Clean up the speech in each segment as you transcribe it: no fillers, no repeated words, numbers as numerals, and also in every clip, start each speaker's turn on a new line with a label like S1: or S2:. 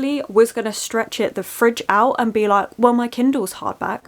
S1: honestly was gonna stretch it the fridge out and be like, well, my Kindle's hardback.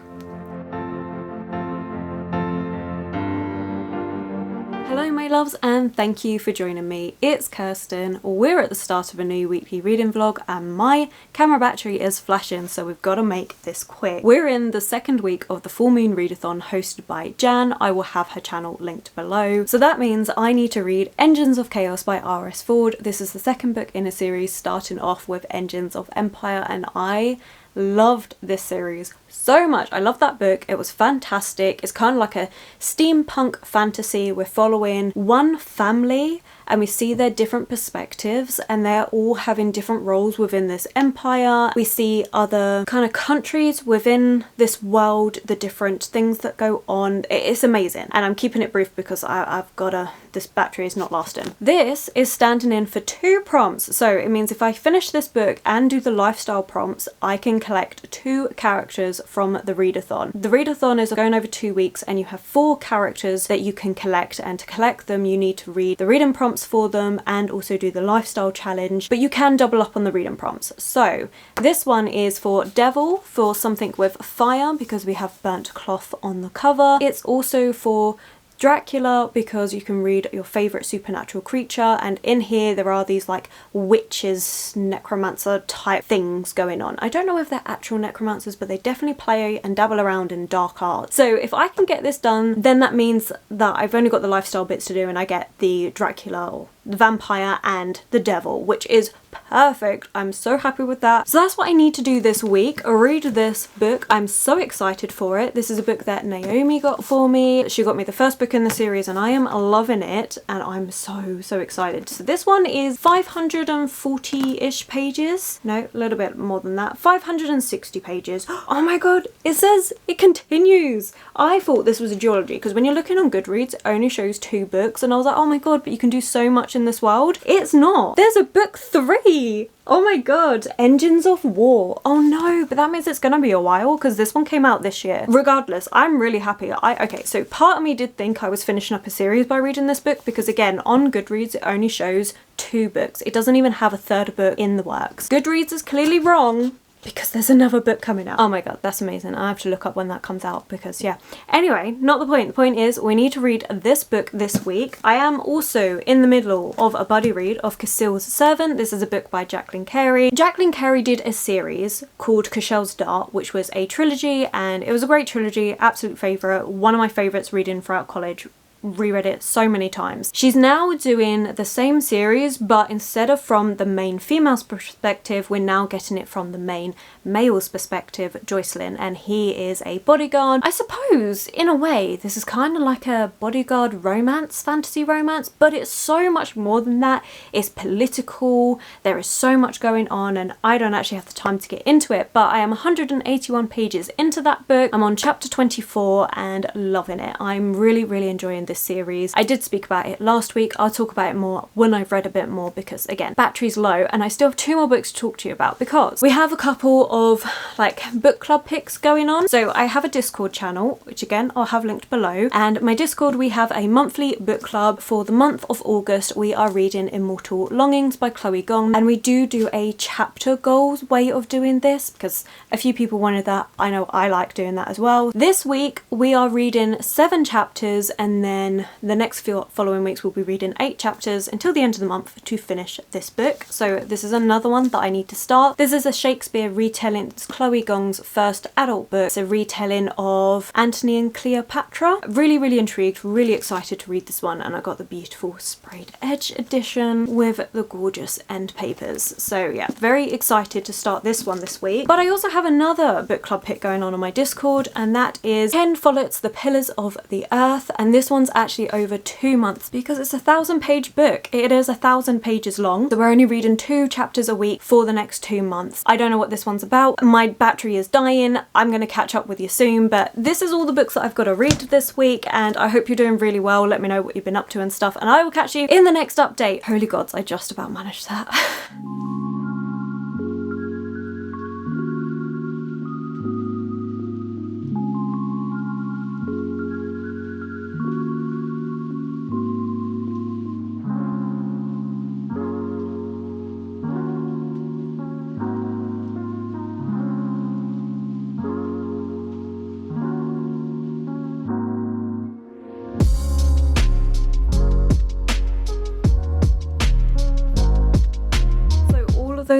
S1: Hello my loves, and thank you for joining me. It's Kirsten. We're at the start of a new weekly reading vlog and my camera battery is flashing, so we've got to make this quick. We're in the second week of the full Moon Readathon hosted by Jan. I will have her channel linked below. So that means I need to read Engines of Chaos by R.S. Ford. This is the second book in a series, starting off with Engines of Empire, and I loved this series so much. I love that book. It was fantastic. It's kind of like a steampunk fantasy. We're following one family and we see their different perspectives and they're all having different roles within this empire. We see other kind of countries within this world, the different things that go on. It's amazing, and I'm keeping it brief because I've got a this battery is not lasting. This is standing in for 2 prompts, so it means if I finish this book and do the lifestyle prompts, I can collect 2 characters from the readathon. The readathon is going over 2 weeks and you have 4 characters that you can collect, and to collect them you need to read the reading prompts for them and also do the lifestyle challenge, but you can double up on the reading prompts. So this one is for Devil, for something with fire because we have burnt cloth on the cover. It's also for Dracula because you can read your favourite supernatural creature, and in here there are these like witches, necromancer type things going on. I don't know if they're actual necromancers, but they definitely play and dabble around in dark arts. So if I can get this done, then that means that I've only got the lifestyle bits to do and I get the Dracula or the vampire and the devil, which is perfect. I'm so happy with that. So that's what I need to do this week, read this book. I'm so excited for it. This is a book that Naomi got for me. She got me the first book in the series and I am loving it and I'm so excited. So this one is 540-ish pages. No, a little bit more than that. 560 pages. Oh my god, it says it continues. I thought this was a duology because when you're looking on Goodreads it only shows 2 books and I was like, oh my god, but you can do so much in this world. It's not. There's a book 3. Oh my god, Engines of War. Oh no, but that means it's gonna be a while because this one came out this year. Regardless, I'm really happy. Okay, so part of me did think I was finishing up a series by reading this book because again, on Goodreads it only shows 2 books. It doesn't even have a 3rd book in the works. Goodreads is clearly wrong because there's another book coming out. Oh my god, that's amazing. I have to look up when that comes out because yeah. Anyway, not the point. The point is we need to read this book this week. I am also in the middle of a buddy read of Cassill's Servant. This is a book by Jacqueline Carey. Jacqueline Carey did a series called Cashel's Dart, which was a trilogy, and it was a great trilogy, absolute favourite, one of my favourites reading throughout college. Reread it so many times. She's now doing the same series, but instead of from the main female's perspective, we're now getting it from the main male's perspective, Joycelyn, and he is a bodyguard. I suppose in a way this is kind of like a bodyguard romance, fantasy romance, but it's so much more than that. It's political, there is so much going on, and I don't actually have the time to get into it, but I am 181 pages into that book. I'm on chapter 24 and loving it. I'm really enjoying this series. I did speak about it last week. I'll talk about it more when I've read a bit more because again, battery's low and I still have 2 more books to talk to you about because we have a couple of like book club picks going on. So I have a Discord channel, which again I'll have linked below, and my Discord we have a monthly book club. For the month of August we are reading Immortal Longings by Chloe Gong, and we do a chapter goals way of doing this because a few people wanted that. I know I like doing that as well. This week we are reading 7 chapters and then the next few following weeks we'll be reading 8 chapters until the end of the month to finish this book. So this is another one that I need to start. This is a Shakespeare retelling. It's Chloe Gong's first adult book. It's a retelling of Antony and Cleopatra. Really intrigued, really excited to read this one, and I got the beautiful sprayed edge edition with the gorgeous end papers. So yeah, very excited to start this one this week. But I also have another book club pick going on my Discord, and that is Ken Follett's The Pillars of the Earth, and this one's actually over 2 months because it's a 1,000-page book. It is 1,000 pages long, so we're only reading 2 chapters a week for the next 2 months. I don't know what this one's about. My battery is dying. I'm going to catch up with you soon, but this is all the books that I've got to read this week, and I hope you're doing really well. Let me know what you've been up to and stuff, and I will catch you in the next update. Holy gods, I just about managed that.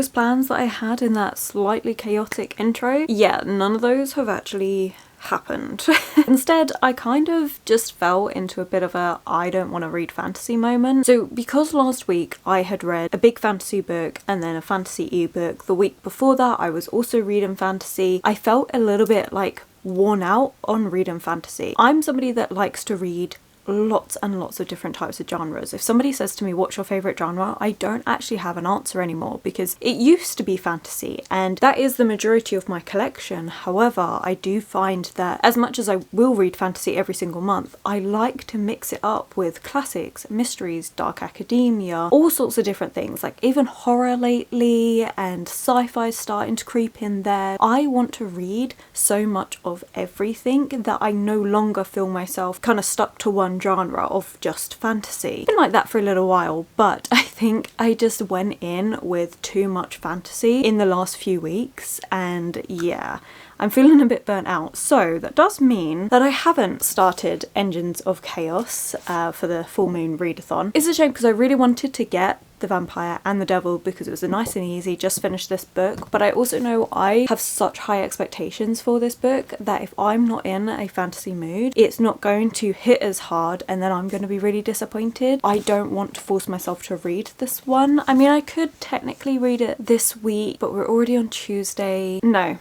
S1: those plans that I had in that slightly chaotic intro, yeah, none of those have actually happened. Instead, I kind of just fell into a bit of a I don't want to read fantasy moment. So because last week I had read a big fantasy book and then a fantasy ebook, the week before that I was also reading fantasy, I felt a little bit like worn out on reading fantasy. I'm somebody that likes to read lots and lots of different types of genres. If somebody says to me, what's your favourite genre? I don't actually have an answer anymore, because it used to be fantasy and that is the majority of my collection. However, I do find that as much as I will read fantasy every single month, I like to mix it up with classics, mysteries, dark academia, all sorts of different things, like even horror lately, and sci-fi starting to creep in there. I want to read so much of everything that I no longer feel myself kind of stuck to one genre of just fantasy. Been like that for a little while, but I think I just went in with too much fantasy in the last few weeks, and yeah, I'm feeling a bit burnt out. So that does mean that I haven't started Engines of Chaos for the full moon readathon. It's a shame because I really wanted to get the vampire and the devil because it was a nice and easy just finish this book, but I also know I have such high expectations for this book that if I'm not in a fantasy mood, it's not going to hit as hard and then I'm going to be really disappointed. I don't want to force myself to read this one. I mean, I could technically read it this week, but we're already on Tuesday. No.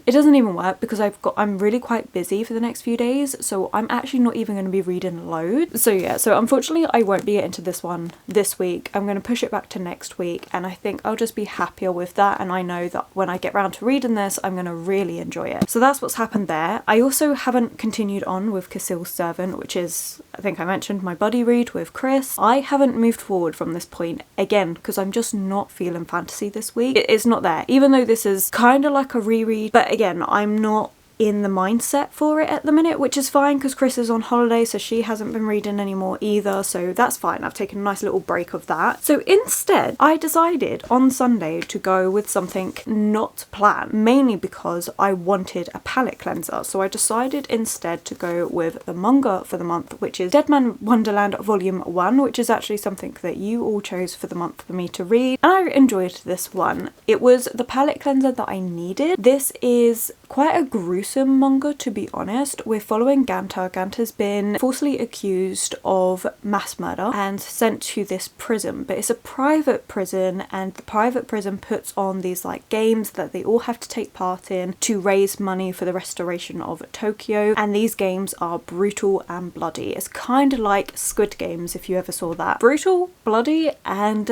S1: It doesn't even work because I'm really quite busy for the next few days, so I'm actually not even going to be reading loads. So yeah, so unfortunately I won't be getting to this one this week. I'm going to push it back to next week, and I think I'll just be happier with that, and I know that when I get round to reading this I'm going to really enjoy it. So that's what's happened there. I also haven't continued on with Cassille's Servant, which is, I think I mentioned, my buddy read with Chris. I haven't moved forward from this point again because I'm just not feeling fantasy this week. It's not there, even though this is kind of like a reread, but again, I'm not in the mindset for it at the minute, which is fine because Chris is on holiday, so she hasn't been reading anymore either, so that's fine. I've taken a nice little break of that. So instead, I decided on Sunday to go with something not planned, mainly because I wanted a palette cleanser. So I decided instead to go with the manga for the month, which is Dead Man Wonderland Volume 1, which is actually something that you all chose for the month for me to read, and I enjoyed this one. It was the palette cleanser that I needed. This is quite a gruesome manga, to be honest. We're following Ganta. Ganta's been falsely accused of mass murder and sent to this prison, but it's a private prison, and the private prison puts on these like games that they all have to take part in to raise money for the restoration of Tokyo, and these games are brutal and bloody. It's kind of like Squid Games, if you ever saw that. Brutal, bloody, and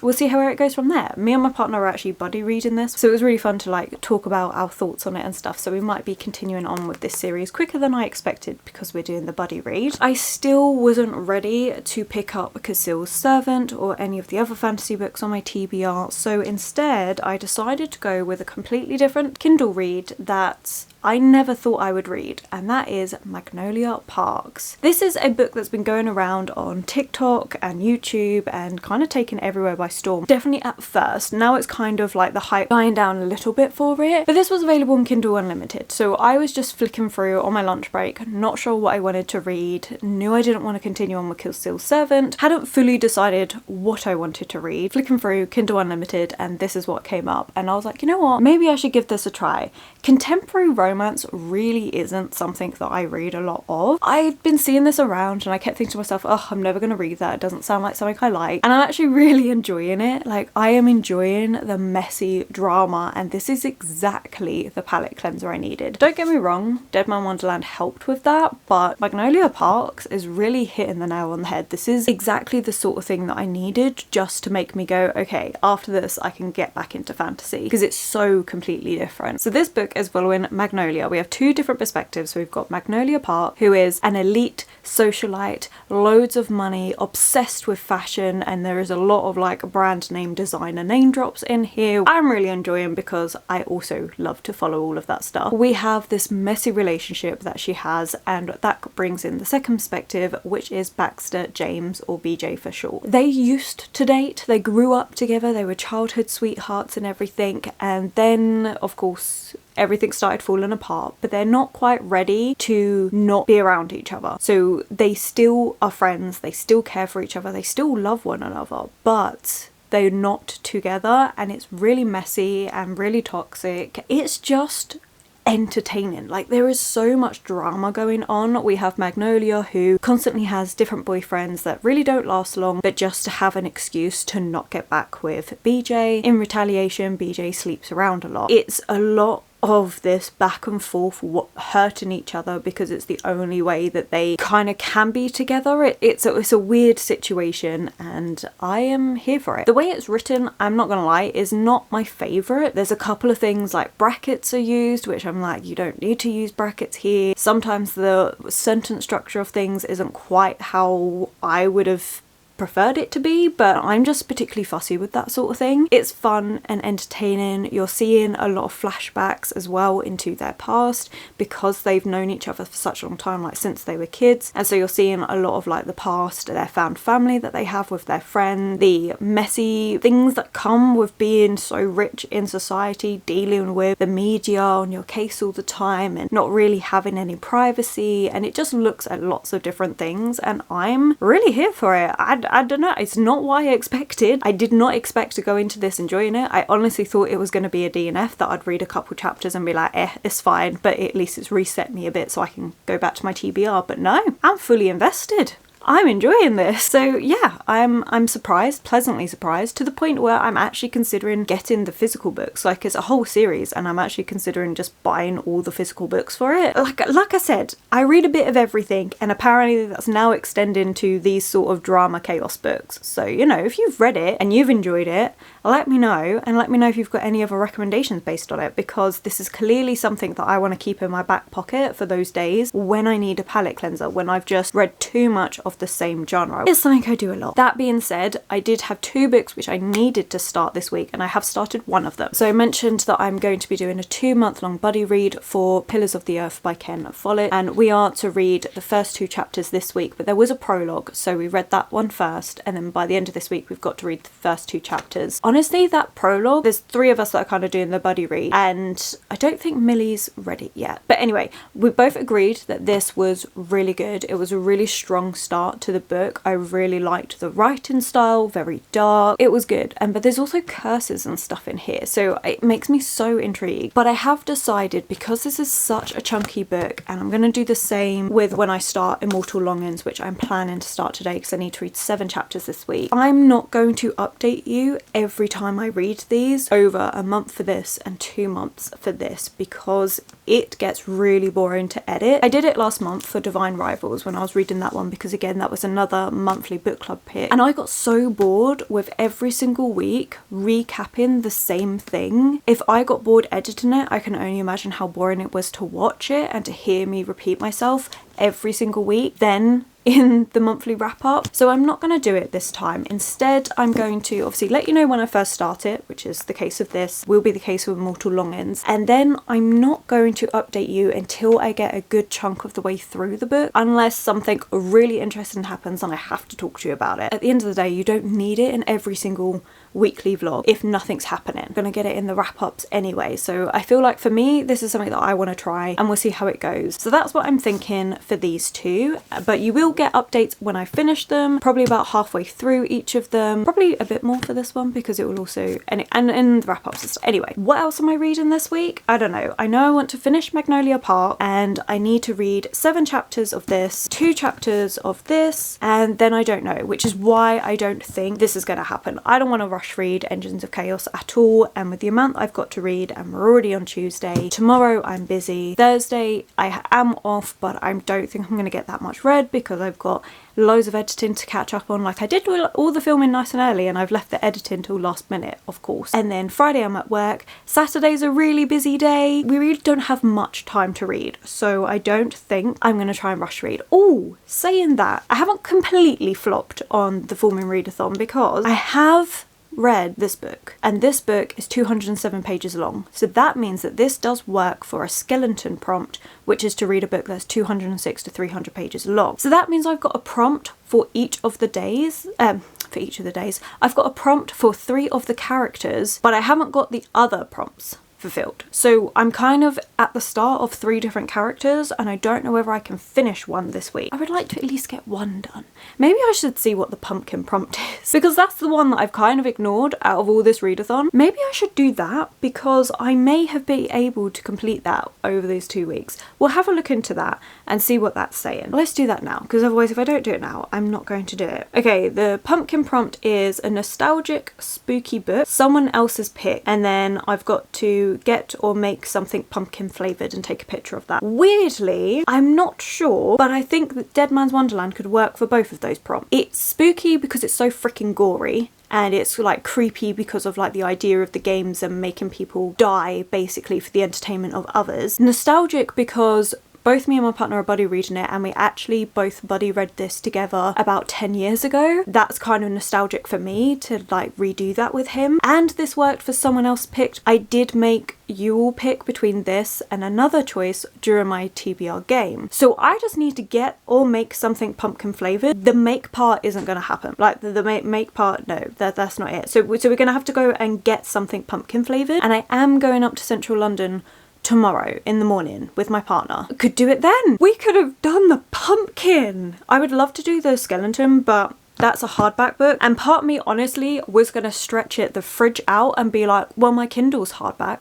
S1: we'll see where it goes from there. Me and my partner are actually buddy reading this, so it was really fun to like talk about our thoughts on it and stuff, so we might be continuing on with this series quicker than I expected because we're doing the buddy read. I still wasn't ready to pick up Cassille's Servant or any of the other fantasy books on my TBR, so instead I decided to go with a completely different Kindle read that I never thought I would read, and that is Magnolia Parks. This is a book that's been going around on TikTok and YouTube and kind of taken everywhere by storm. Definitely at first. Now it's kind of like the hype dying down a little bit for it. But this was available on Kindle Unlimited, so I was just flicking through on my lunch break, not sure what I wanted to read, knew I didn't want to continue on with Cassille's Servant, hadn't fully decided what I wanted to read, flicking through Kindle Unlimited, and this is what came up. And I was like, you know what, maybe I should give this a try. Contemporary romance really isn't something that I read a lot of. I've been seeing this around and I kept thinking to myself, oh, I'm never going to read that. It doesn't sound like something I like. And I'm actually really enjoying it. Like, I am enjoying the messy drama, and this is exactly the palette cleanser I needed. Don't get me wrong, Dead Man Wonderland helped with that, but Magnolia Parks is really hitting the nail on the head. This is exactly the sort of thing that I needed just to make me go, okay, after this I can get back into fantasy, because it's so completely different. So this book is following Magnolia. We have two different perspectives. So we've got Magnolia Park, who is an elite socialite, loads of money, obsessed with fashion, and there is a lot of like brand name designer name drops in here. I'm really enjoying because I also love to follow all of that stuff. We have this messy relationship that she has, and that brings in the second perspective, which is Baxter, James, or BJ for short. They used to date, they grew up together, they were childhood sweethearts and everything, and then of course everything started falling apart, but they're not quite ready to not be around each other. So they still are friends, they still care for each other, they still love one another, but they're not together, and it's really messy and really toxic. It's just entertaining. Like, there is so much drama going on. We have Magnolia, who constantly has different boyfriends that really don't last long, but just to have an excuse to not get back with BJ. In retaliation, BJ sleeps around a lot. It's a lot of this back and forth hurting each other because it's the only way that they kind of can be together. It's a weird situation, and I am here for it. The way it's written, I'm not gonna lie, is not my favorite. There's a couple of things like brackets are used, which I'm like, you don't need to use brackets here. Sometimes the sentence structure of things isn't quite how I would have preferred it to be, but I'm just particularly fussy with that sort of thing. It's fun and entertaining. You're seeing a lot of flashbacks as well into their past because they've known each other for such a long time, like since they were kids, and so you're seeing a lot of like the past, their found family that they have with their friend, the messy things that come with being so rich in society, dealing with the media on your case all the time and not really having any privacy, and it just looks at lots of different things, and I'm really here for it. I don't know, it's not what I expected. I did not expect to go into this enjoying it. I honestly thought it was going to be a DNF that I'd read a couple chapters and be like, it's fine, but at least it's reset me a bit so I can go back to my TBR. But no, I'm fully invested. I'm enjoying this. So yeah, I'm surprised, pleasantly surprised, to the point where I'm actually considering getting the physical books. Like, it's a whole series and I'm actually considering just buying all the physical books for it. Like I said, I read a bit of everything, and apparently that's now extending to these sort of drama chaos books. So, you know, if you've read it and you've enjoyed it, let me know, and let me know if you've got any other recommendations based on it, because this is clearly something that I want to keep in my back pocket for those days when I need a palette cleanser, when I've just read too much of the same genre. It's something I do a lot. That being said, I did have 2 books which I needed to start this week, and I have started one of them. So I mentioned that I'm going to be doing a 2-month-long buddy read for Pillars of the Earth by Ken Follett, and we are to read the first 2 chapters this week, but there was a prologue, so we read that one first, and then by the end of this week we've got to read the first 2 chapters. Honestly, that prologue, there's 3 of us that are kind of doing the buddy read, and I don't think Millie's read it yet. But anyway, we both agreed that this was really good. It was a really strong start to the book. I really liked the writing style, very dark. It was good. But there's also curses and stuff in here, so it makes me so intrigued. But I have decided, because this is such a chunky book, and I'm going to do the same with when I start Immortal Longings, which I'm planning to start today because I need to read 7 chapters this week. I'm not going to update you every time I read these over a month for this and 2 months for this, because it gets really boring to edit. I did it last month for Divine Rivals when I was reading that one, because again, that was another monthly book club pick, and I got so bored with every single week recapping the same thing. If I got bored editing it, I can only imagine how boring it was to watch it and to hear me repeat myself every single week then in the monthly wrap up. So I'm not going to do it this time. Instead, I'm going to obviously let you know when I first start it, which is the case of this, will be the case of Immortal Longings, and then I'm not going to update you until I get a good chunk of the way through the book, unless something really interesting happens and I have to talk to you about it. At the end of the day, you don't need it in every single weekly vlog if nothing's happening. I'm gonna get it in the wrap-ups anyway, so I feel like for me this is something that I want to try, and we'll see how it goes. So that's what I'm thinking for these 2, but you will get updates when I finish them, probably about halfway through each of them, probably a bit more for this one because it will also, and in the wrap-ups and stuff. Anyway, what else am I reading this week? I don't know. I know I want to finish Magnolia Park, and I need to read 7 chapters of this, 2 chapters of this, and then I don't know, which is why I don't think this is going to happen. I don't want to rush read Engines of Chaos at all, and with the amount I've got to read, and we're already on Tuesday, tomorrow I'm busy, Thursday I am off, but I don't think I'm going to get that much read because I've got loads of editing to catch up on. Like, I did all the filming nice and early, and I've left the editing till last minute, of course. And then Friday I'm at work. Saturday's a really busy day. We really don't have much time to read, so I don't think I'm going to try and rush read. Oh, saying that, I haven't completely flopped on the Full Moon Readathon because I have read this book, and this book is 207 pages long, so that means that this does work for a skeleton prompt, which is to read a book that's 206 to 300 pages long. So that means I've got a prompt for each of the days, I've got a prompt for 3 of the characters, but I haven't got the other prompts fulfilled. So I'm kind of at the start of 3 different characters and I don't know whether I can finish one this week. I would like to at least get one done. Maybe I should see what the pumpkin prompt is because that's the one that I've kind of ignored out of all this readathon. Maybe I should do that because I may have been able to complete that over these 2 weeks. We'll have a look into that and see what that's saying. Let's do that now because otherwise if I don't do it now, I'm not going to do it. Okay, the pumpkin prompt is a nostalgic spooky book, someone else's pick, and then I've got to get or make something pumpkin flavoured and take a picture of that. Weirdly, I'm not sure, but I think that Dead Man's Wonderland could work for both of those prompts. It's spooky because it's so freaking gory, and it's like creepy because of like the idea of the games and making people die basically for the entertainment of others. Nostalgic because both me and my partner are buddy reading it and we actually both buddy read this together about 10 years ago. That's kind of nostalgic for me to like redo that with him. And this worked for someone else picked. I did make you all pick between this and another choice during my TBR game. So I just need to get or make something pumpkin flavoured. The make part isn't going to happen. Like the make part, no, that's not it. So we're going to have to go and get something pumpkin flavoured. And I am going up to central London tomorrow in the morning with my partner. Could do it then. We could have done the pumpkin. I would love to do the skeleton, but that's a hardback book. And part of me honestly was gonna stretch it the fridge out and be like, well, my Kindle's hardback.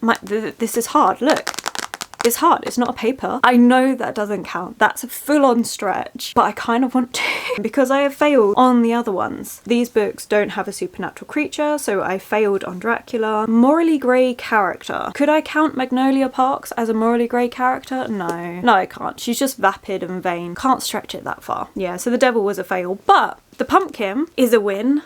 S1: This is hard, look. It's hard, it's not a paper. I know that doesn't count. That's a full-on stretch, but I kind of want to because I have failed on the other ones. These books don't have a supernatural creature, so I failed on Dracula. Morally grey character. Could I count Magnolia Parks as a morally grey character? No. No, I can't. She's just vapid and vain. Can't stretch it that far. Yeah, so the devil was a fail, but the pumpkin is a win,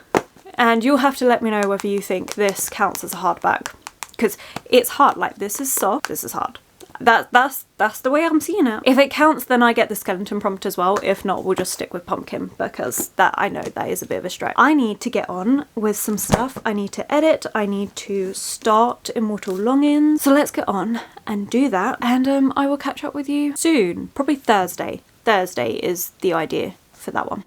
S1: and you'll have to let me know whether you think this counts as a hardback, because it's hard. Like, this is soft, this is hard. That's the way I'm seeing it. If it counts, then I get the skeleton prompt as well. If not, we'll just stick with pumpkin because that, I know that is a bit of a stretch. I need to get on with some stuff. I need to edit. I need to start Immortal Longings. So let's get on and do that. And I will catch up with you soon. Probably Thursday. Thursday is the idea for that one.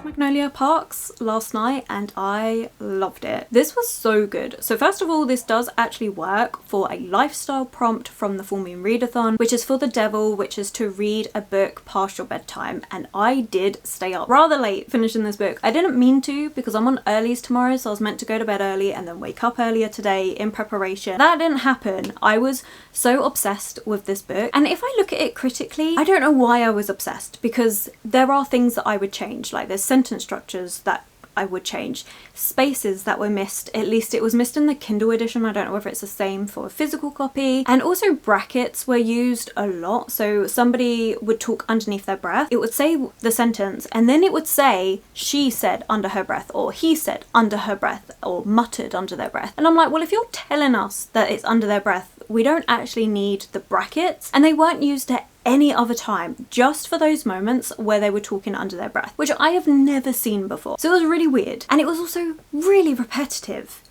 S1: Magnolia Parks last night and I loved it. This was so good. So first of all, this does actually work for a lifestyle prompt from the Full Moon Readathon, which is for the devil, which is to read a book past your bedtime. And I did stay up rather late finishing this book. I didn't mean to because I'm on earlies tomorrow, so I was meant to go to bed early and then wake up earlier today in preparation. That didn't happen. I was so obsessed with this book, and if I look at it critically, I don't know why I was obsessed, because there are things that I would change, like there's sentence structures that I would change, spaces that were missed, at least it was missed in the Kindle edition, I don't know whether it's the same for a physical copy, and also brackets were used a lot. So somebody would talk underneath their breath, it would say the sentence and then it would say she said under her breath, or he said under her breath, or muttered under their breath. And I'm like, well, if you're telling us that it's under their breath, we don't actually need the brackets. And they weren't used at any other time, just for those moments where they were talking under their breath, which I have never seen before. So it was really weird, and it was also really repetitive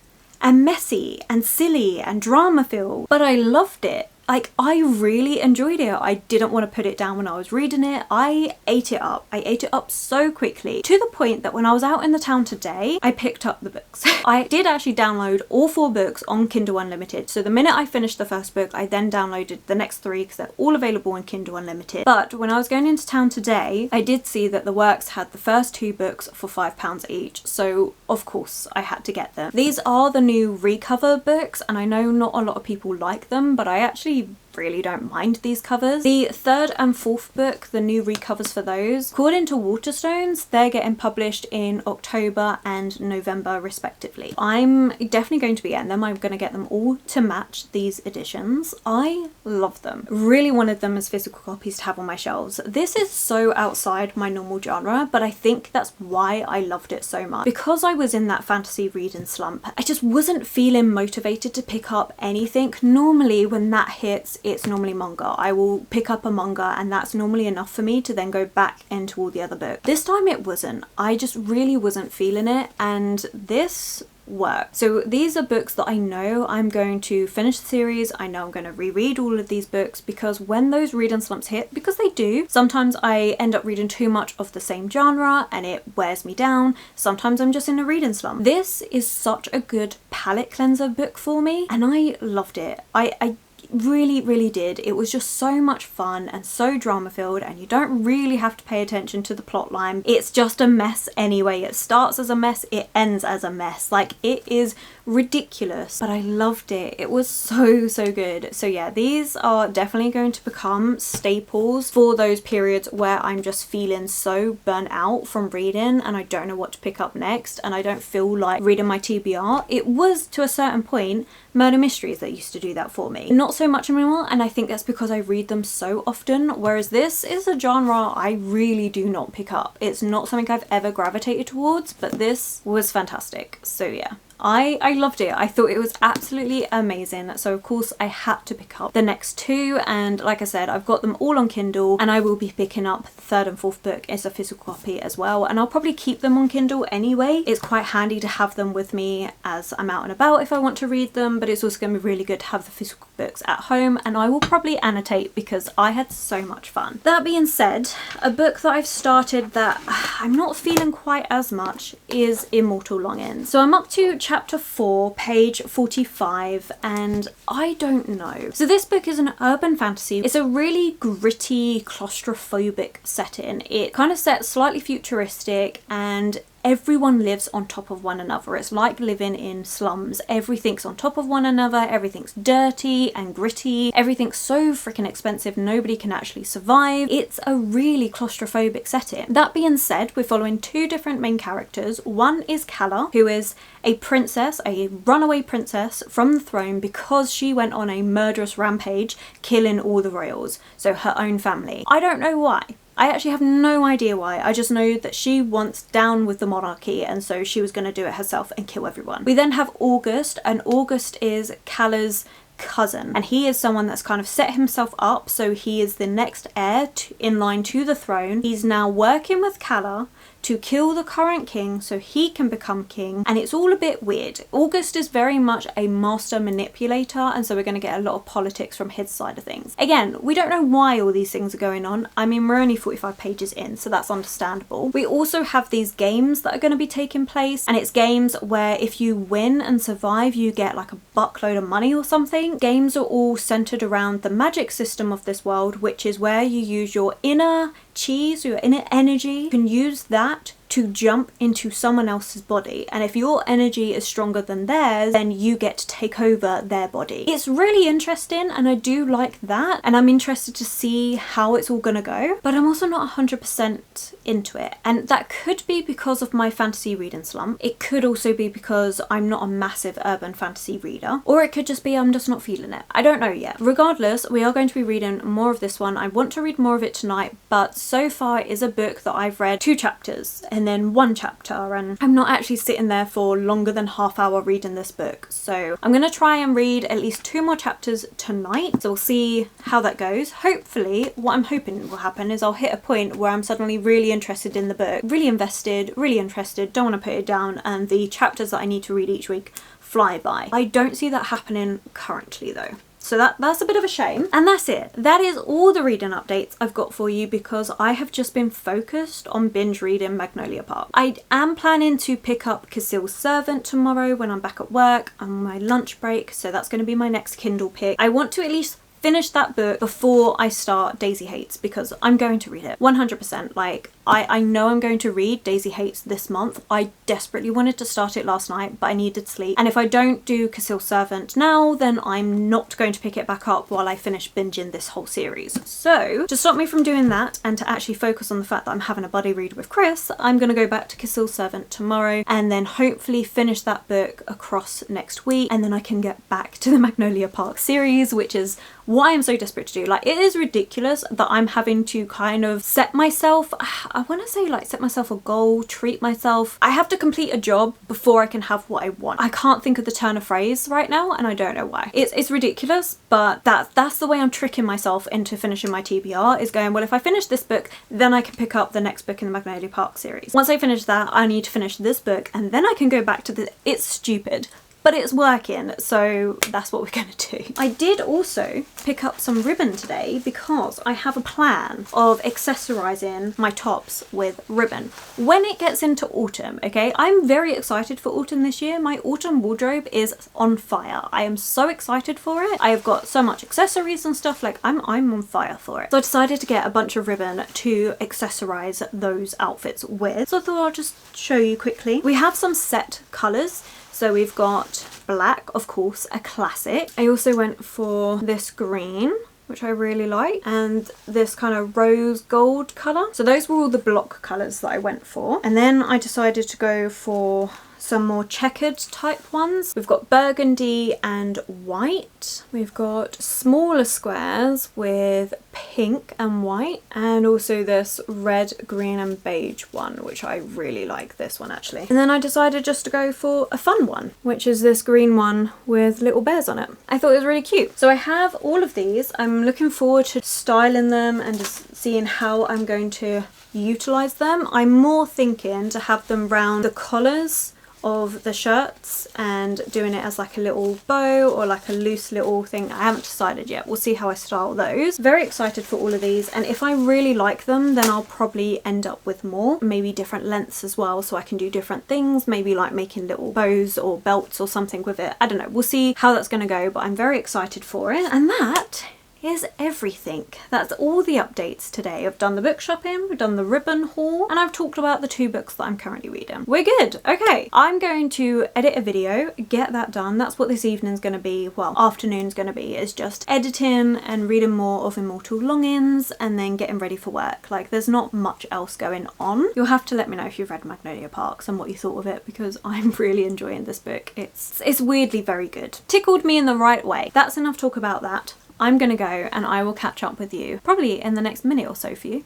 S1: and messy and silly and drama filled, but I loved it. like, I really enjoyed it. I didn't want to put it down when I was reading it. I ate it up. I ate it up so quickly, to the point that when I was out in the town today, I picked up the books. I did actually download all 4 books on Kindle Unlimited. So the minute I finished the first book, I then downloaded the next 3 because they're all available on Kindle Unlimited. But when I was going into town today, I did see that the works had the first 2 books for £5 each. So of course I had to get them. These are the new recover books, and I know not a lot of people like them, but I actually really don't mind these covers. The 3rd and 4th book, the new recovers for those, according to Waterstones, they're getting published in October and November respectively. I'm definitely going to be getting them. I'm going to get them all to match these editions. I love them. Really wanted them as physical copies to have on my shelves. This is so outside my normal genre, but I think that's why I loved it so much. Because I was in that fantasy reading slump, I just wasn't feeling motivated to pick up anything. Normally when that hits, it's normally manga. I will pick up a manga and that's normally enough for me to then go back into all the other books. This time it wasn't. I just really wasn't feeling it, and this work. So these are books that I know I'm going to finish the series. I know I'm going to reread all of these books, because when those reading slumps hit, because they do, sometimes I end up reading too much of the same genre and it wears me down. Sometimes I'm just in a reading slump. This is such a good palette cleanser book for me, and I loved it. I really did. It was just so much fun and so drama filled, and you don't really have to pay attention to the plot line. It's just a mess anyway. It starts as a mess, it ends as a mess. Like, it is ridiculous, but I loved it. It was so good. So yeah, these are definitely going to become staples for those periods where I'm just feeling so burnt out from reading and I don't know what to pick up next and I don't feel like reading my TBR. It was, to a certain point, murder mysteries that used to do that for me. Not so much anymore, and I think that's because I read them so often, whereas this is a genre I really do not pick up. It's not something I've ever gravitated towards, but this was fantastic. So yeah, I loved it. I thought it was absolutely amazing. So of course I had to pick up the next 2, and like I said, I've got them all on Kindle, and I will be picking up the 3rd and 4th book as a physical copy as well, and I'll probably keep them on Kindle anyway. It's quite handy to have them with me as I'm out and about if I want to read them, but it's also going to be really good to have the physical books at home, and I will probably annotate because I had so much fun. That being said, a book that I've started that I'm not feeling quite as much is Immortal Longing. So I'm up to chapter 4, page 45, and I don't know. So this book is an urban fantasy. It's a really gritty, claustrophobic setting. It kind of sets slightly futuristic, and everyone lives on top of one another. It's like living in slums. Everything's on top of one another, everything's dirty and gritty, everything's so freaking expensive, nobody can actually survive. It's a really claustrophobic setting. That being said, we're following 2 different main characters. One is Calla, who is a princess, a runaway princess from the throne because she went on a murderous rampage, killing all the royals, so her own family. I don't know why. I actually have no idea why. I just know that she wants down with the monarchy, and so she was going to do it herself and kill everyone. We then have August, and August is Calla's cousin, and he is someone that's kind of set himself up, so he is the next heir in line to the throne. He's now working with Calla to kill the current king so he can become king, and it's all a bit weird. August is very much a master manipulator, and so we're going to get a lot of politics from his side of things. Again, we don't know why all these things are going on. I mean, we're only 45 pages in, so that's understandable. We also have these games that are going to be taking place, and it's games where if you win and survive, you get like a buckload of money or something. Games are all centered around the magic system of this world, which is where you use your inner chi, your inner energy. You can use that to jump into someone else's body, and if your energy is stronger than theirs, then you get to take over their body. It's really interesting, and I do like that, and I'm interested to see how it's all gonna go, but I'm also not 100% into it, and that could be because of my fantasy reading slump. It could also be because I'm not a massive urban fantasy reader, or it could just be I'm just not feeling it. I don't know yet. Regardless, we are going to be reading more of this one. I want to read more of it tonight, but so far it is a book that I've read 2 chapters and then 1 chapter, and I'm not actually sitting there for longer than half hour reading this book. So I'm gonna try and read at least 2 more chapters tonight, so we'll see how that goes. Hopefully, what I'm hoping will happen is I'll hit a point where I'm suddenly really interested in the book, really invested, really interested, don't want to put it down, and the chapters that I need to read each week fly by. I don't see that happening currently though. So that's a bit of a shame. And that's it. That is all the reading updates I've got for you because I have just been focused on binge reading Magnolia Park. I am planning to pick up Cassille's Servant tomorrow when I'm back at work on my lunch break, so that's going to be my next Kindle pick. I want to at least finish that book before I start Daisy Hates because I'm going to read it 100%. Like I know I'm going to read Daisy Hates this month. I desperately wanted to start it last night, but I needed sleep. And if I don't do Cassille's Servant now, then I'm not going to pick it back up while I finish binging this whole series. So to stop me from doing that and to actually focus on the fact that I'm having a buddy read with Chris, I'm going to go back to Cassille's Servant tomorrow and then hopefully finish that book across next week. And then I can get back to the Magnolia Park series, which is what I'm so desperate to do. Like, it is ridiculous that I'm having to kind of set myself, I want to say like set myself a goal, treat myself. I have to complete a job before I can have what I want. I can't think of the turn of phrase right now and I don't know why. It's ridiculous, but that's the way I'm tricking myself into finishing my TBR, is going, well, if I finish this book, then I can pick up the next book in the Magnolia Park series. Once I finish that, I need to finish this book and then I can go back to the, it's stupid, but it's working, so that's what we're going to do. I did also pick up some ribbon today because I have a plan of accessorizing my tops with ribbon when it gets into autumn, okay? I'm very excited for autumn this year. My autumn wardrobe is on fire. I am so excited for it. I have got so much accessories and stuff, like I'm on fire for it. So I decided to get a bunch of ribbon to accessorize those outfits with. So I thought I'll just show you quickly. We have some set colours. So we've got black, of course, a classic. I also went for this green, which I really like, and this kind of rose gold colour. So those were all the block colours that I went for. And then I decided to go for some more checkered type ones. We've got burgundy and white. We've got smaller squares with pink and white, and also this red, green and beige one, which I really like this one actually. And then I decided just to go for a fun one, which is this green one with little bears on it. I thought it was really cute. So I have all of these. I'm looking forward to styling them and just seeing how I'm going to utilize them. I'm more thinking to have them round the collars of the shirts and doing it as like a little bow or like a loose little thing. I haven't decided yet. We'll see how I style those. Very excited for all of these, and if I really like them then I'll probably end up with more, maybe different lengths as well, so I can do different things, maybe like making little bows or belts or something with it. I don't know, we'll see how that's going to go, but I'm very excited for it. And that is everything. That's all the updates today. I've done the book shopping, we've done the ribbon haul, and I've talked about the 2 books that I'm currently reading. We're good. Okay, I'm going to edit a video, get that done. That's what this evening's going to be, well, afternoon's going to be, is just editing and reading more of Immortal Longings and then getting ready for work. Like, there's not much else going on. You'll have to let me know if you've read Magnolia Parks and what you thought of it, because I'm really enjoying this book. It's weirdly very good. Tickled me in the right way. That's enough talk about that. I'm gonna go and I will catch up with you probably in the next minute or so for you.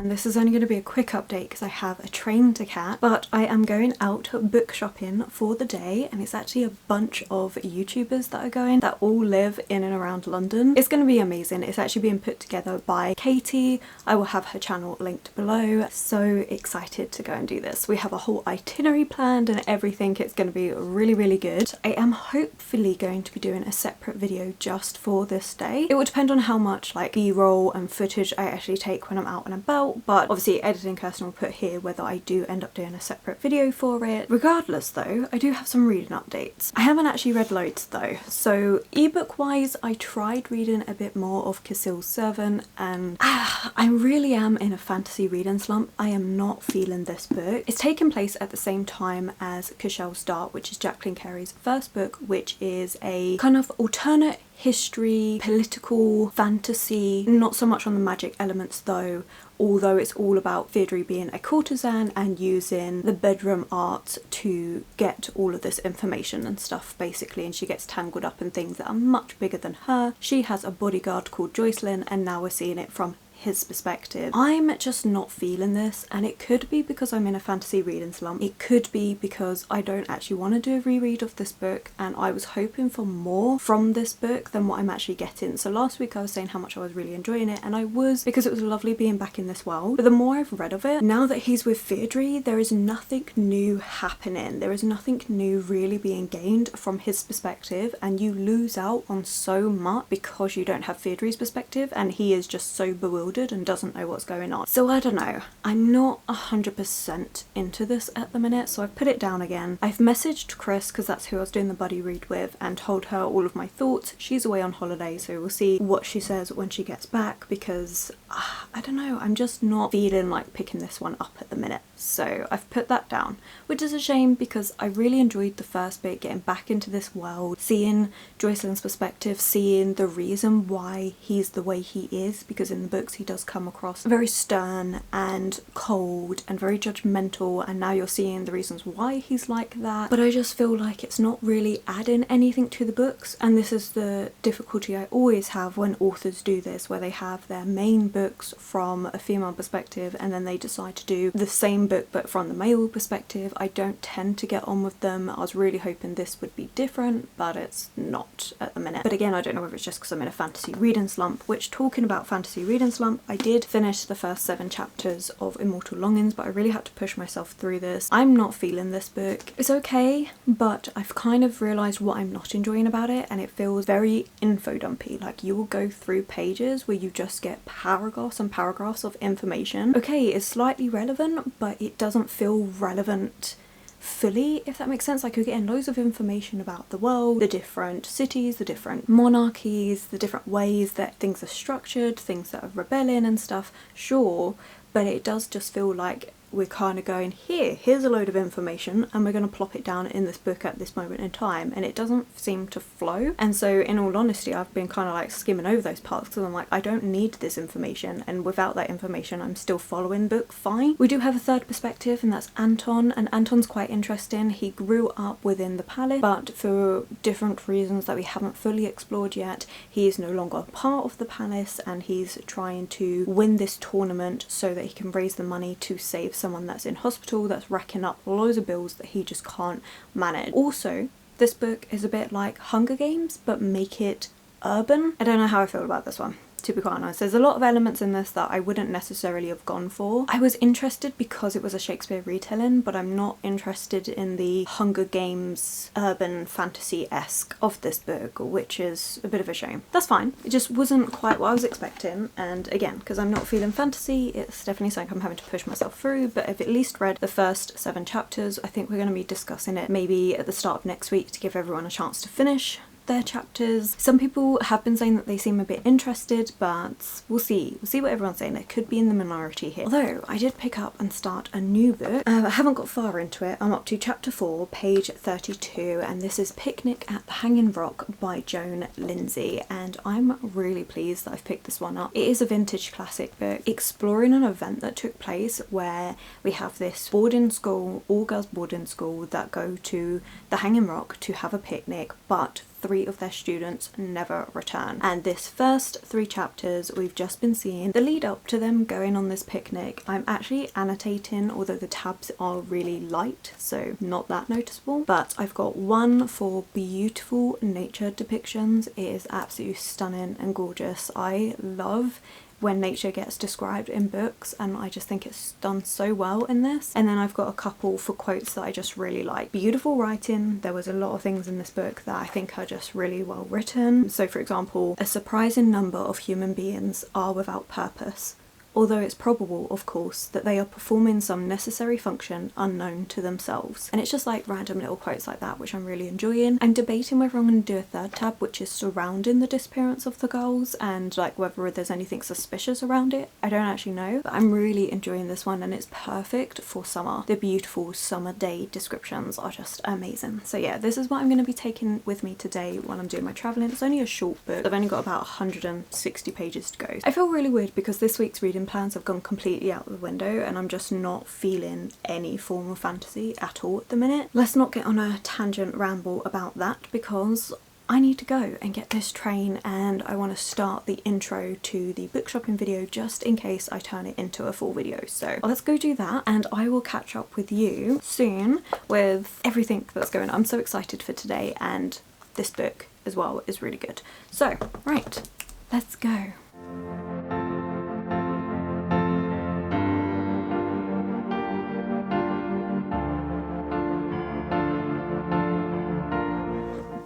S1: This is only going to be a quick update because I have a train to catch, but I am going out book shopping for the day, and it's actually a bunch of YouTubers that are going that all live in and around London. It's going to be amazing. It's actually being put together by Katie. I will have her channel linked below. So excited to go and do this. We have a whole itinerary planned and everything. It's going to be really, really good. I am hopefully going to be doing a separate video just for this day. It will depend on how much like B-roll and footage I actually take when I'm out and about, well. But obviously editing Kirsten will put here whether I do end up doing a separate video for it. Regardless though, I do have some reading updates. I haven't actually read loads though. So ebook wise, I tried reading a bit more of Casil's Servant, and I really am in a fantasy reading slump. I am not feeling this book. It's taken place at the same time as Cashel Dart, which is Jacqueline Carey's first book, which is a kind of alternate history, political fantasy, not so much on the magic elements though, although it's all about Deirdre being a courtesan and using the bedroom art to get all of this information and stuff basically, and she gets tangled up in things that are much bigger than her. She has a bodyguard called Jocelyn, and now we're seeing it from his perspective. I'm just not feeling this, and it could be because I'm in a fantasy reading slump. It could be because I don't actually want to do a reread of this book, and I was hoping for more from this book than what I'm actually getting. So last week I was saying how much I was really enjoying it, and I was, because it was lovely being back in this world. But the more I've read of it, now that he's with Deirdre, there is nothing new happening. There is nothing new really being gained from his perspective, and you lose out on so much because you don't have Deirdre's perspective, and he is just so bewildered and doesn't know what's going on. So I don't know. I'm not 100% into this at the minute, so I've put it down again. I've messaged Chris, because that's who I was doing the buddy read with, and told her all of my thoughts. She's away on holiday, so we'll see what she says when she gets back, because I don't know, I'm just not feeling like picking this one up at the minute. So I've put that down, which is a shame because I really enjoyed the first bit, getting back into this world, seeing Jocelyn's perspective, seeing the reason why he's the way he is, because in the books he does come across very stern and cold and very judgmental, and now you're seeing the reasons why he's like that. But I just feel like it's not really adding anything to the books, and this is the difficulty I always have when authors do this, where they have their main books from a female perspective and then they decide to do the same book but from the male perspective. I don't tend to get on with them. I was really hoping this would be different, but it's not at the minute. But again, I don't know if it's just because I'm in a fantasy reading slump, which, talking about fantasy reading slump, I did finish the first 7 chapters of Immortal Longings, but I really had to push myself through this. I'm not feeling this book. It's okay, but I've kind of realised what I'm not enjoying about it, and it feels very info dumpy. Like, you will go through pages where you just get paragraphs and paragraphs of information. Okay, it's slightly relevant, but it doesn't feel relevant fully, if that makes sense. Like, you're getting loads of information about the world, the different cities, the different monarchies, the different ways that things are structured, things that are rebelling and stuff, sure, but it does just feel like we're kind of going, here's a load of information and we're going to plop it down in this book at this moment in time, and it doesn't seem to flow. And so in all honesty, I've been kind of like skimming over those parts because I'm like, I don't need this information, and without that information I'm still following book fine. We do have a third perspective, and that's Anton, and Anton's quite interesting. He grew up within the palace, but for different reasons that we haven't fully explored yet, he is no longer part of the palace, and he's trying to win this tournament so that he can raise the money to save someone that's in hospital, that's racking up loads of bills that he just can't manage. Also, this book is a bit like Hunger Games, but make it urban. I don't know how I feel about this one, to be quite honest. There's a lot of elements in this that I wouldn't necessarily have gone for. I was interested because it was a Shakespeare retelling, but I'm not interested in the Hunger Games urban fantasy-esque of this book, which is a bit of a shame. That's fine. It just wasn't quite what I was expecting, and again, because I'm not feeling fantasy, it's definitely something I'm having to push myself through. But I've at least read the first 7 chapters. I think we're going to be discussing it maybe at the start of next week to give everyone a chance to finish their chapters. Some people have been saying that they seem a bit interested, but we'll see. We'll see what everyone's saying. It could be in the minority here. Although I did pick up and start a new book. I haven't got far into it. I'm up to chapter 4, page 32, and this is Picnic at the Hanging Rock by Joan Lindsay, and I'm really pleased that I've picked this one up. It is a vintage classic book exploring an event that took place where we have this boarding school, all girls boarding school, that go to the Hanging Rock to have a picnic, but 3 of their students never return. And this first 3 chapters, we've just been seeing the lead up to them going on this picnic. I'm actually annotating, although the tabs are really light, so not that noticeable. But I've got one for beautiful nature depictions. It is absolutely stunning and gorgeous. I love when nature gets described in books, and I just think it's done so well in this. And then I've got a couple for quotes that I just really like. Beautiful writing. There was a lot of things in this book that I think are just really well written. So for example, a surprising number of human beings are without purpose. although it's probable, of course, that they are performing some necessary function unknown to themselves. And it's just like random little quotes like that, which I'm really enjoying. I'm debating whether I'm going to do a third tab, which is surrounding the disappearance of the girls and like whether there's anything suspicious around it. I don't actually know, but I'm really enjoying this one, and it's perfect for summer. The beautiful summer day descriptions are just amazing. So yeah, this is what I'm going to be taking with me today when I'm doing my travelling. It's only a short book. I've only got about 160 pages to go. I feel really weird because this week's reading plans have gone completely out the window and I'm just not feeling any form of fantasy at all at the minute. Let's not get on a tangent ramble about that because I need to go and get this train, and I want to start the intro to the book shopping video just in case I turn it into a full video. So let's go do that, and I will catch up with you soon with everything that's going on. I'm so excited for today, and this book as well is really good. So right, let's go.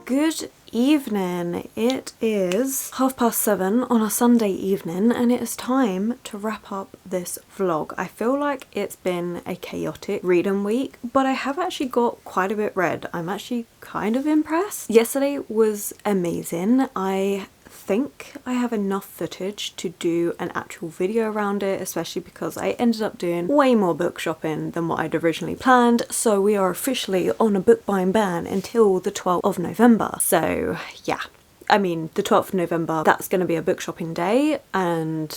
S1: Good evening. It is 7:30 on a Sunday evening, and it is time to wrap up this vlog. I feel like it's been a chaotic reading week, but I have actually got quite a bit read. I'm actually kind of impressed. Yesterday was amazing. I think I have enough footage to do an actual video around it, especially because I ended up doing way more book shopping than what I'd originally planned. So we are officially on a book buying ban until the 12th of November. So yeah, I mean, the 12th of November, that's going to be a book shopping day, and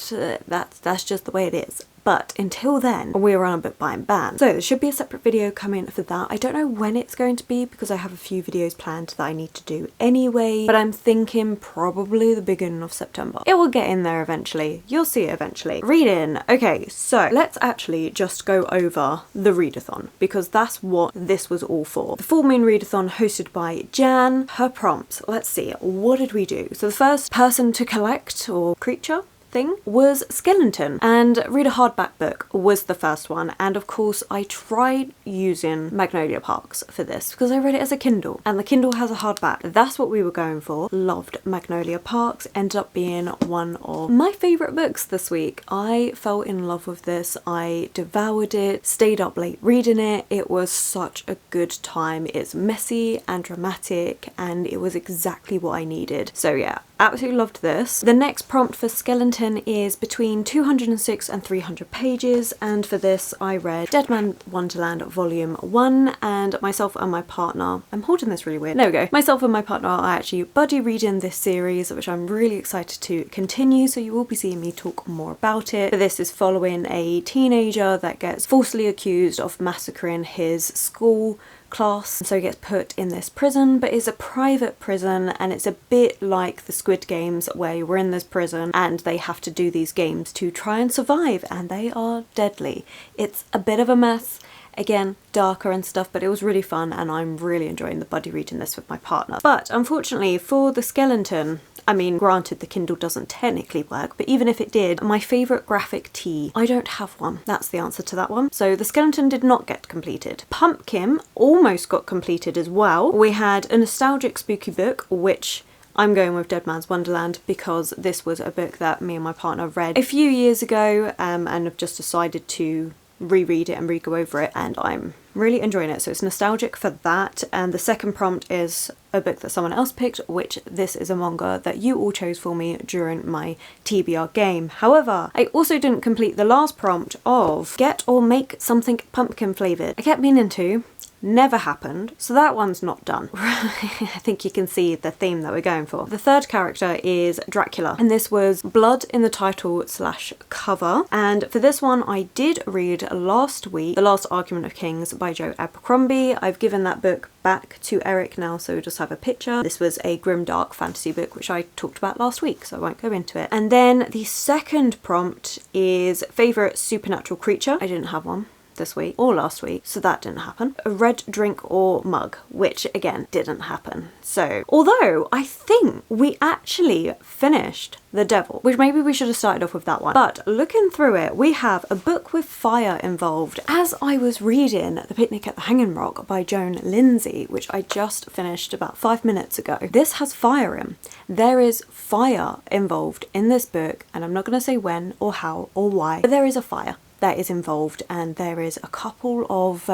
S1: that's just the way it is. But until then, we're on a book buying ban. So there should be a separate video coming for that. I don't know when it's going to be because I have a few videos planned that I need to do anyway, but I'm thinking probably the beginning of September. It will get in there eventually. You'll see it eventually. Reading. Okay, so let's actually just go over the readathon because that's what this was all for. The full moon readathon hosted by Jan. Her prompts. Let's see, what did we do? So the first person to collect, or creature thing, was Skeleton, and read a hardback book was the first one. And of course I tried using Magnolia Parks for this because I read it as a Kindle, and the Kindle has a hardback. That's what we were going for. Loved Magnolia Parks. Ended up being one of my favourite books this week. I fell in love with this. I devoured it, stayed up late reading it. It was such a good time. It's messy and dramatic, and it was exactly what I needed. So yeah, absolutely loved this. The next prompt for Skeleton is between 206 and 300 pages, and for this I read Dead Man's Wonderland Volume 1, and myself and my partner, I'm holding this really weird, there we go, myself and my partner are actually buddy reading this series, which I'm really excited to continue, so you will be seeing me talk more about it. But this is following a teenager that gets falsely accused of massacring his school class, so he gets put in this prison, but it's a private prison, and it's a bit like the Squid Games where you're in this prison and they have to do these games to try and survive, and they are deadly. It's a bit of a mess. Again, darker and stuff, but it was really fun, and I'm really enjoying the buddy reading this with my partner. But unfortunately for the Skeleton, I mean, granted the Kindle doesn't technically work, but even if it did, my favourite graphic tee, I don't have one. That's the answer to that one. So the Skeleton did not get completed. Pumpkin almost got completed as well. We had a nostalgic spooky book, which I'm going with Dead Man's Wonderland because this was a book that me and my partner read a few years ago, and have just decided to reread it and re-go over it, and I'm really enjoying it. So it's nostalgic for that. And the second prompt is a book that someone else picked, which this is a manga that you all chose for me during my TBR game. However, I also didn't complete the last prompt of get or make something pumpkin flavoured. I kept meaning to, never happened, so that one's not done. I think you can see the theme that we're going for. The third character is Dracula, and this was blood in the title / cover. And for this one I did read last week The Last Argument of Kings by Joe Abercrombie. I've given that book back to Eric now, so we'll just have a picture. This was a grimdark fantasy book which I talked about last week, so I won't go into it. And then the second prompt is favourite supernatural creature. I didn't have one. this week or last week, so that didn't happen. A red drink or mug, which again didn't happen. So although I think we actually finished The Devil, which maybe we should have started off with that one, but looking through it, we have a book with fire involved. As I was reading The Picnic at the Hanging Rock by Joan Lindsay, which I just finished about 5 minutes ago, this has fire in. There is fire involved in this book, and I'm not going to say when or how or why, but there is a fire that is involved, and there is a couple of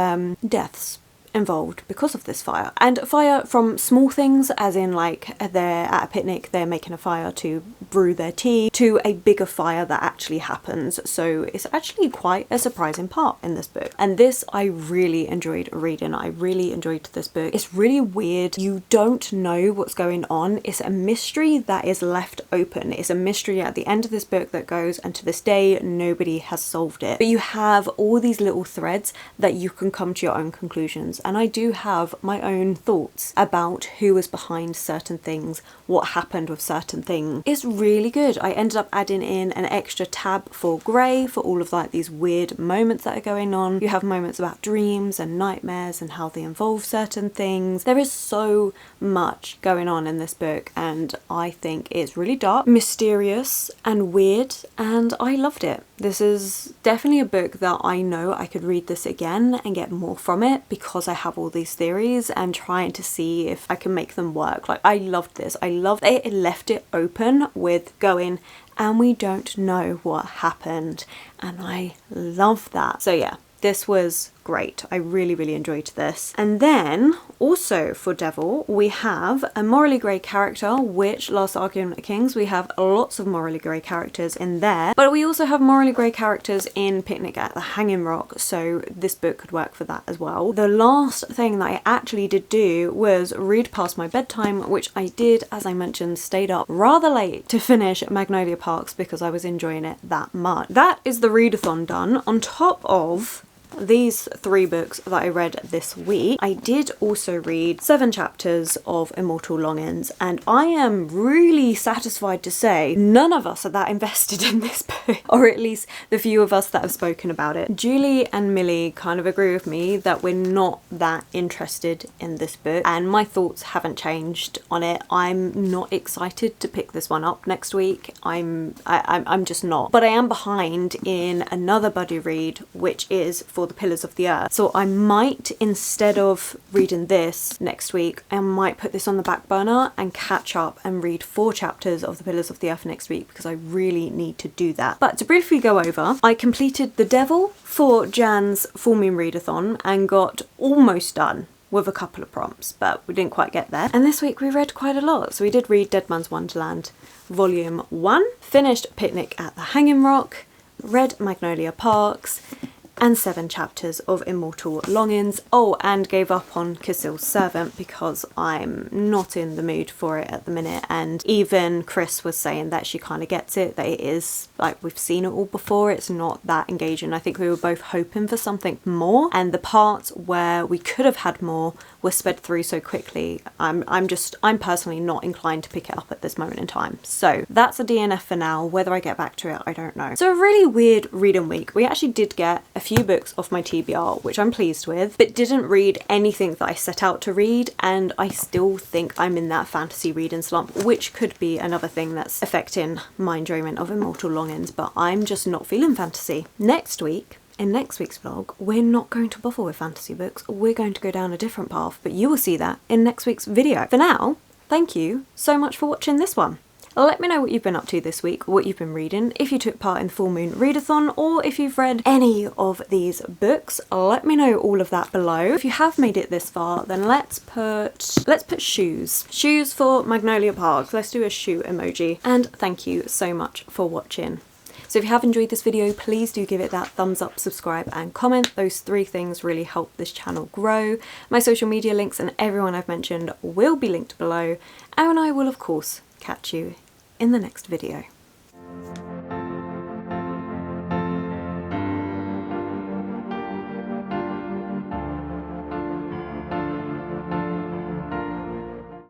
S1: deaths involved because of this fire. And fire from small things, as in like they're at a picnic, they're making a fire to brew their tea, to a bigger fire that actually happens. So it's actually quite a surprising part in this book. And this I really enjoyed reading. I really enjoyed this book. It's really weird. You don't know what's going on. It's a mystery that is left open. It's a mystery at the end of this book that goes, and to this day nobody has solved it. But you have all these little threads that you can come to your own conclusions. And I do have my own thoughts about who was behind certain things, what happened with certain things. It's really good. I ended up adding in an extra tab for Grey for all of like these weird moments that are going on. You have moments about dreams and nightmares and how they involve certain things. There is so much going on in this book, and I think it's really dark, mysterious and weird, and I loved it. This is definitely a book that I know I could read this again and get more from it, because I have all these theories and trying to see if I can make them work. Like, I loved this. I loved it. It left it open with going, and we don't know what happened, and I love that. So yeah, this was great. I really, really enjoyed this. And then also for Devil, we have a morally grey character, which Last Argument of Kings, we have lots of morally grey characters in there, but we also have morally grey characters in Picnic at the Hanging Rock, so this book could work for that as well. The last thing that I actually did do was read past my bedtime, which I did, as I mentioned, stayed up rather late to finish Magnolia Parks because I was enjoying it that much. That is the readathon done. On top of these 3 books that I read this week, I did also read 7 chapters of Immortal Longings, and I am really satisfied to say none of us are that invested in this book, or at least the few of us that have spoken about it. Julie and Millie kind of agree with me that we're not that interested in this book, and my thoughts haven't changed on it. I'm not excited to pick this one up next week. I'm just not. But I am behind in another buddy read, which is for The Pillars of the Earth. So I might, instead of reading this next week, I might put this on the back burner and catch up and read 4 chapters of The Pillars of the Earth next week, because I really need to do that. But to briefly go over, I completed The Devil for Jan's full moon readathon and got almost done with a couple of prompts, but we didn't quite get there. And this week we read quite a lot. So we did read Dead Man's Wonderland Volume 1, finished Picnic at the Hanging Rock, read Magnolia Parks, and 7 chapters of Immortal Longings. Oh, and gave up on Casil's Servant because I'm not in the mood for it at the minute, and even Chris was saying that she kind of gets it, that it is, like, we've seen it all before, it's not that engaging. I think we were both hoping for something more, and the parts where we could have had more were sped through so quickly. I'm personally not inclined to pick it up at this moment in time. So that's a DNF for now. Whether I get back to it, I don't know. So a really weird reading week. We actually did get a few books off my TBR, which I'm pleased with, but didn't read anything that I set out to read, and I still think I'm in that fantasy reading slump, which could be another thing that's affecting my enjoyment of Immortal Longings, but I'm just not feeling fantasy. Next week, in next week's vlog, we're not going to bother with fantasy books. We're going to go down a different path, but you will see that in next week's video. For now, thank you so much for watching this one. Let me know what you've been up to this week, what you've been reading, if you took part in the Full Moon Readathon, or if you've read any of these books. Let me know all of that below. If you have made it this far, then let's put shoes. Shoes for Magnolia Parks. Let's do a shoe emoji. And thank you so much for watching. So if you have enjoyed this video, please do give it that thumbs up, subscribe and comment. Those 3 things really help this channel grow. My social media links and everyone I've mentioned will be linked below, and I will of course catch you in the next video.